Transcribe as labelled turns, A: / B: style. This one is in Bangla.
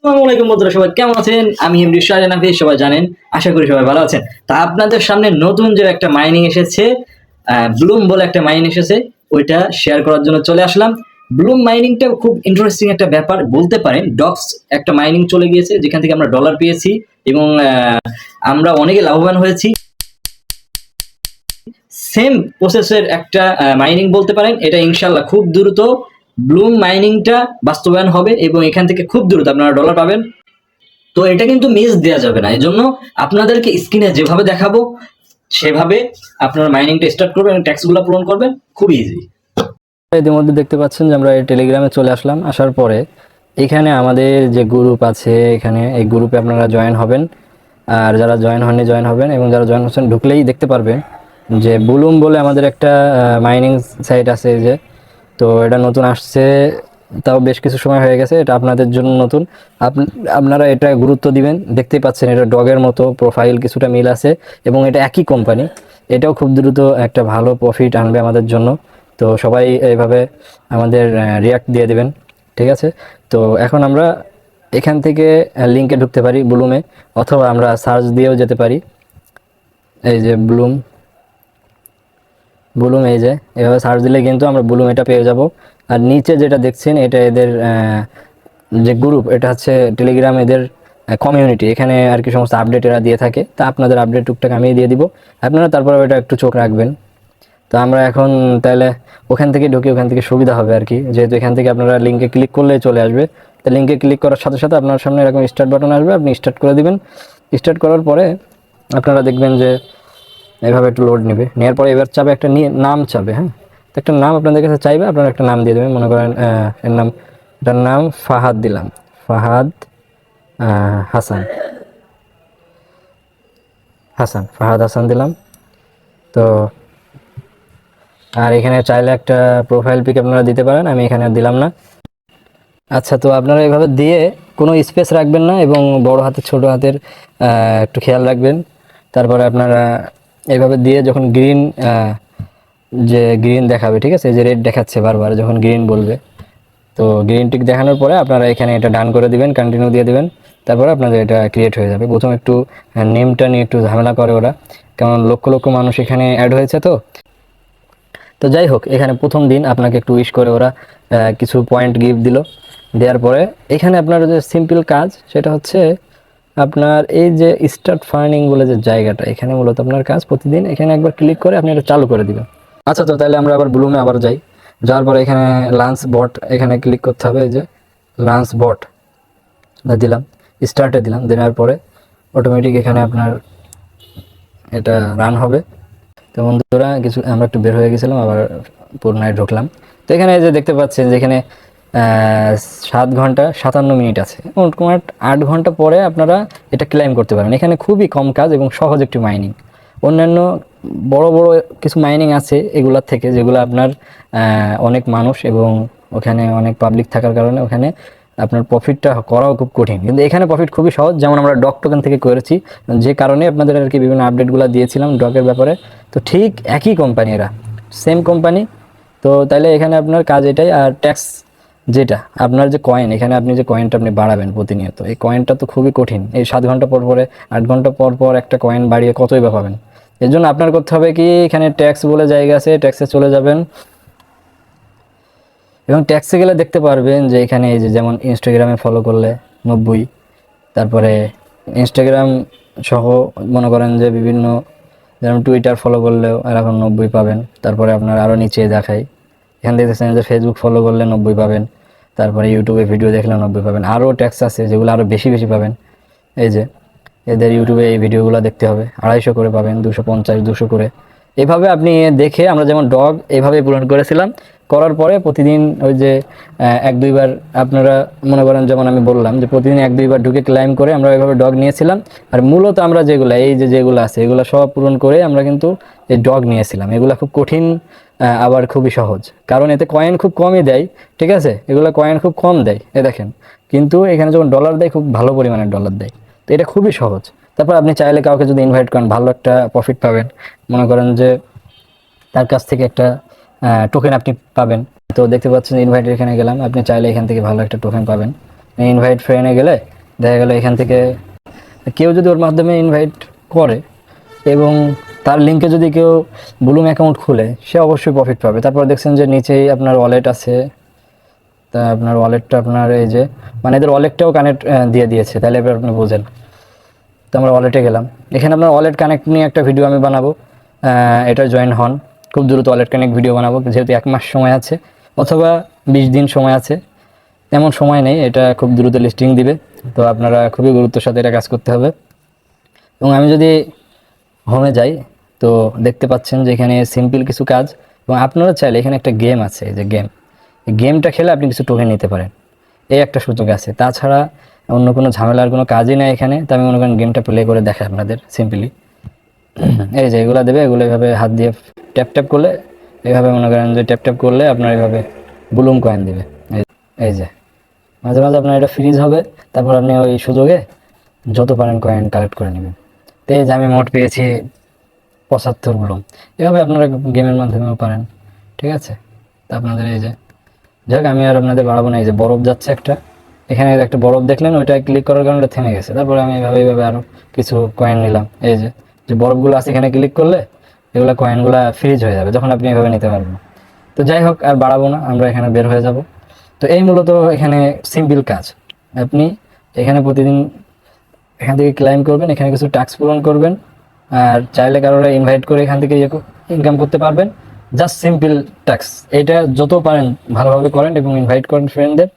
A: আসসালামু আলাইকুম বন্ধুরা, সবাই কেমন আছেন? আমি এমডি শাহজাহান হাফিজ, সবাই জানেন। আশা করি সবাই ভালো আছেন। তা আপনাদের সামনে নতুন যে একটা মাইনিং এসেছে, ব্লুম বলে একটা মাইনিং এসেছে, ওইটা শেয়ার করার জন্য চলে আসলাম। ব্লুম মাইনিংটা খুব ইন্টারেস্টিং একটা ব্যাপার বলতে পারেন। ডক্স একটা মাইনিং চলে গিয়েছে, যেখান থেকে আমরা ডলার পেয়েছি এবং আমরা অনেকে লাভবান হয়েছি। সেম প্রসেসের একটা মাইনিং বলতে পারেন। এটা ইনশাল্লাহ খুব দ্রুত ব্লুম মাইনিংটা বাস্তবায়ন হবে এবং এখান থেকে খুব দ্রুত আপনারা ডলার পাবেন। তো এটা কিন্তু মিস দেওয়া যাবে না, এই জন্য আপনাদেরকে স্ক্রিনে যেভাবে দেখাবো সেভাবে আপনারা মাইনিংটা স্টার্ট করবেন, ট্যাক্সগুলো পূরণ করবেন, খুব ইজি।
B: ইতিমধ্যে দেখতে পাচ্ছেন যে আমরা এই টেলিগ্রামে চলে আসলাম। আসার পরে এখানে আমাদের যে গ্রুপ আছে, এখানে এই গ্রুপে আপনারা জয়েন হবেন। আর যারা জয়েন হননি জয়েন হবেন, এবং যারা জয়েন হচ্ছেন ঢুকলেই দেখতে পারবেন যে বুলুম বলে আমাদের একটা মাইনিং সাইট আছে। যে তো এটা নতুন আসছে, তাও বেশ কিছু সময় হয়ে গেছে। এটা আপনাদের জন্য নতুন। আপনারা এটা গুরুত্ব দিবেন। দেখতেই পাচ্ছেন এটা ডগের মতো প্রোফাইল, কিছুটা মিল আছে এবং এটা একই কোম্পানি। এটাও খুব দ্রুত একটা ভালো প্রফিট আনবে আমাদের জন্য। তো সবাই এইভাবে আমাদের রিয়াক্ট দিয়ে দেবেন, ঠিক আছে? তো এখন আমরা এখান থেকে লিঙ্কে ঢুকতে পারি ব্লুমে, অথবা আমরা সার্চ দিয়েও যেতে পারি। এই যে ব্লুম, এই যে এভাবে সার্চ দিলে কিন্তু আমরা ব্লুম এটা পেয়ে যাব। আর নিচে যেটা দেখছেন এটা এদের যে গ্রুপ, এটা হচ্ছে টেলিগ্রাম এদের কমিউনিটি। এখানে আর কি সমস্ত আপডেট এরা দিয়ে থাকে। তা আপনাদের আপডেট টুকটাক আমি দিয়ে দিব, আপনারা তারপরে এটা একটু চোখ রাখবেন। তো আমরা এখন তাহলে ওখান থেকে ঢুকি, ওখান থেকে সুবিধা হবে আর কি, যেহেতু এখান থেকে আপনারা লিঙ্কে ক্লিক করলেই চলে আসবে। তো লিঙ্কে ক্লিক করার সাথে সাথে আপনার সামনে এরকম স্টার্ট বাটন আসবে, আপনি স্টার্ট করে দিবেন। স্টার্ট করার পরে আপনারা দেখবেন যে এভাবে একটু লোড নেবে। নেওয়ার পরে এবার চাবে একটা নাম চাবে। হ্যাঁ, তো একটা নাম আপনাদের কাছে চাইবে, আপনারা একটা নাম দিয়ে দেবেন। মনে করেন এটার নাম ফাহাদ দিলাম, ফাহাদ হাসান, ফাহাদ হাসান দিলাম। তো আর এখানে চাইলে একটা প্রোফাইল পিক আপনারা দিতে পারেন, আমি এখানে দিলাম না। আচ্ছা, তো আপনারা এভাবে দিয়ে কোনো স্পেস রাখবেন না, এবং বড় হাতের ছোট হাতের একটু খেয়াল রাখবেন। তারপরে আপনারা এইভাবে দিয়ে যখন গ্রিন দেখাবে, ঠিক আছে, যে রেড দেখাচ্ছে বারবার যখন গ্রিন বলবে, তো গ্রিন টিক দেখানোর পরে আপনারা এখানে এটা ডান করে দিবেন, কন্টিনিউ দিয়ে দিবেন। তারপরে আপনাদের এটা ক্রিয়েট হয়ে যাবে। প্রথম একটু নেমটা নিয়ে একটু ঝামেলা করে ওরা, কারণ লক্ষ লক্ষ মানুষ এখানে অ্যাড হয়েছে। তো তো যাই হোক, এখানে প্রথম দিন আপনাকে একটু উইশ করে ওরা কিছু পয়েন্ট গিফট দিল। দেওয়ার পরে এখানে আপনার যে সিম্পল কাজ, সেটা হচ্ছে আপনার এই যে স্টার্ট ফার্নিং বলে যে জায়গাটা, এখানে মূলত আপনার কাজ প্রতিদিন এখানে একবার ক্লিক করে আপনি এটা চালু করে দিবেন। আচ্ছা, তো তাহলে আমরা আবার ব্লুমে আবার যাই। যাওয়ার পরে এখানে লাঞ্চ বট, এখানে ক্লিক করতে হবে। এই যে লাঞ্চ বট দিলাম, স্টার্টে দিলাম। দেওয়ার পরে অটোমেটিক এখানে আপনার এটা রান হবে। তো বন্ধুরা, কিছু আমরা একটু বের হয়ে গেছিলাম, আবার পুনরায় ঢুকলাম। তো এখানে যে দেখতে পাচ্ছেন যে এখানে 7 ঘন্টা 57 মিনিট আছে। মোটামুটি 8 ঘন্টা পরে আপনারা এটা ক্লাইম করতে পারেন। এখানে খুবই কম কাজ এবং সহজ একটি মাইনিং। অন্যান্য বড় বড় কিছু মাইনিং আছে এগুলার থেকে, যেগুলো আপনার অনেক মানুষ এবং ওখানে অনেক পাবলিক থাকার কারণে ওখানে আপনার প্রফিটটা করাও খুব কঠিন। কিন্তু এখানে প্রফিট খুবই সহজ, যেমন আমরা ডক টোকেন থেকে করেছি, যে কারণে আপনাদের আর কি বিভিন্ন আপডেটগুলো দিয়েছিলাম ডকের ব্যাপারে। তো ঠিক একই কোম্পানি, এরা সেম কোম্পানি। তো তাইলে এখানে আপনার কাজ এটাই। আর ট্যাক্স যেটা আপনার যে কয়েন, এখানে আপনি যে কয়েনটা আপনি বাড়াবেন প্রতিনিয়ত, এই কয়েনটা তো খুবই কঠিন। এই 7 ঘন্টা পর পরে 8 ঘন্টা পর পর একটা কয়েন বাড়িয়ে কতই বা পাবেন। এর জন্য আপনার করতে হবে কি, এখানে ট্যাক্স বলে জায়গা আছে, ট্যাক্সে চলে যাবেন। এবং ট্যাক্সে গেলে দেখতে পারবেন যে এখানে এই যে যেমন ইনস্টাগ্রামে ফলো করলে 90, তারপরে ইনস্টাগ্রাম সহ মনে করেন যে বিভিন্ন, যেমন টুইটার ফলো করলেও এরকম 90 পাবেন। তারপরে আপনার আরও নিচে দেখাই, এখান দেখতেছেন যে ফেসবুক ফলো করলে 90 পাবেন। তারপরে ইউটিউবে ভিডিও দেখলে 90 পাবেন। আরও ট্যাক্স আছে যেগুলো আরও বেশি বেশি পাবেন। এই যে এদের ইউটিউবে এই ভিডিওগুলো দেখতে হবে, 250 করে পাবেন, 250, 200 করে। এভাবে আপনি দেখে, আমরা যেমন ডগ এইভাবে পূরণ করেছিলাম, করার পরে প্রতিদিন ওই যে 1-2 বার আপনারা মনে করেন, যেমন আমি বললাম যে প্রতিদিন 1-2 বার ঢুকে ক্লাইম করে আমরা এইভাবে ডগ নিয়েছিলাম। আর মূলত আমরা যেগুলো এই যে যেগুলো আছে এগুলো সব পূরণ করে আমরা কিন্তু এই ডগ নিয়েছিলাম। এগুলো খুব কঠিন, আবার খুবই সহজ, কারণ এতে কয়েন খুব কমই দেয়, ঠিক আছে? এগুলো কয়েন খুব কম দেয়, এ দেখেন। কিন্তু এখানে যখন ডলার দেয়, খুব ভালো পরিমাণের ডলার দেয়। তো এটা খুবই সহজ। তারপর আপনি চাইলে কাউকে যদি ইনভাইট করেন, ভালো একটা প্রফিট পাবেন। মনে করেন যে তার কাছ থেকে একটা টোকেন আপনি পাবেন। তো দেখতে পাচ্ছেন ইনভাইট, এখানে গেলাম, আপনি চাইলে এখান থেকে ভালো একটা টোকেন পাবেন। ইনভাইট ফ্রেন্ডে গেলে দেখা গেল এখান থেকে কেউ যদি ওর মাধ্যমে ইনভাইট করে এবং তার লিঙ্কে যদি কেউ ব্লুম অ্যাকাউন্ট খুলে, সে অবশ্যই প্রফিট পাবে। তারপর দেখছেন যে নিচেই আপনার ওয়ালেট আছে, তা আপনার ওয়ালেটটা আপনার এই যে মানে এদের ওয়ালেটটাও কানেক্ট দিয়ে দিয়েছে, তাহলে এবার আপনি বোঝেন। তো আমরা ওয়ালেটে গেলাম, এখানে আপনার ওয়ালেট কানেক্ট নিয়ে একটা ভিডিও আমি বানাবো, এটা জয়েন হন, খুব দ্রুত ওয়ালেট কানেক্ট ভিডিও বানাবো, যেহেতু 1 মাস সময় আছে অথবা 20 দিন সময় আছে, এমন সময় নেই, এটা খুব দ্রুত লিস্টিং দিবে। তো আপনারা খুবই গুরুত্বের সাথে এটা কাজ করতে হবে। এবং আমি যদি হোমে যাই তো দেখতে পাচ্ছেন যে এখানে সিম্পল কিছু কাজ, এবং আপনারা চাইলে এখানে একটা গেম আছে, এই যে গেম, এই গেমটা খেলে আপনি কিছু টোকেন নিতে পারেন, এই একটা সুযোগ আছে। তাছাড়া অন্য কোনো ঝামেলার কোনো কাজই নেই এখানে। তো আমি মনে করেন গেমটা প্লে করে দেখাই আপনাদের সিম্পলি। এই যে এগুলো দেবে, এগুলো এভাবে হাত দিয়ে ট্যাপ ট্যাপ করলে, এইভাবে মনে করেন যে ট্যাপ ট্যাপ করলে আপনার এইভাবে ব্লুম কয়েন দেবে। এই যে মাঝে মাঝে আপনার এটা ফ্রিজ হবে, তারপর আপনি ওই সুযোগে যত পারেন কয়েন কালেক্ট করে নেবেন। তো এই যে আমি মোট পেয়েছি 75 ব্লুম। এভাবে আপনারা গেমের মাধ্যমেও পারেন, ঠিক আছে। তা আপনাদের এই যে যাক, আমি আর আপনাদের বাড়াবো না। এই যে বরফ যাচ্ছে একটা, এখানে একটা বরফ দেখলেন, ওইটা ক্লিক করার কারণে ওটা থেমে গেছে। তারপরে আমি এইভাবে আরও কিছু কয়েন নিলাম। এই যে যে বরফগুলো আছে এখানে ক্লিক করলে এগুলো কয়েনগুলো ফ্রিজ হয়ে যাবে, যখন আপনি এভাবে নিতে পারবেন। তো যাই হোক, আর বাড়াবো না, আমরা এখানে বের হয়ে যাব। তো এই মূলত এখানে সিম্পল কাজ। আপনি এখানে প্রতিদিন এখান থেকে ক্লাইম করবেন, এখানে কিছু টাস্ক পূরণ করবেন, আর চাইলে কারোরা ইনভাইট করে এখান থেকে ইনকাম করতে পারবেন। জাস্ট সিম্পল টাস্ক, এটা যত পারেন ভালোভাবে করেন এবং ইনভাইট করেন ফ্রেন্ডদের।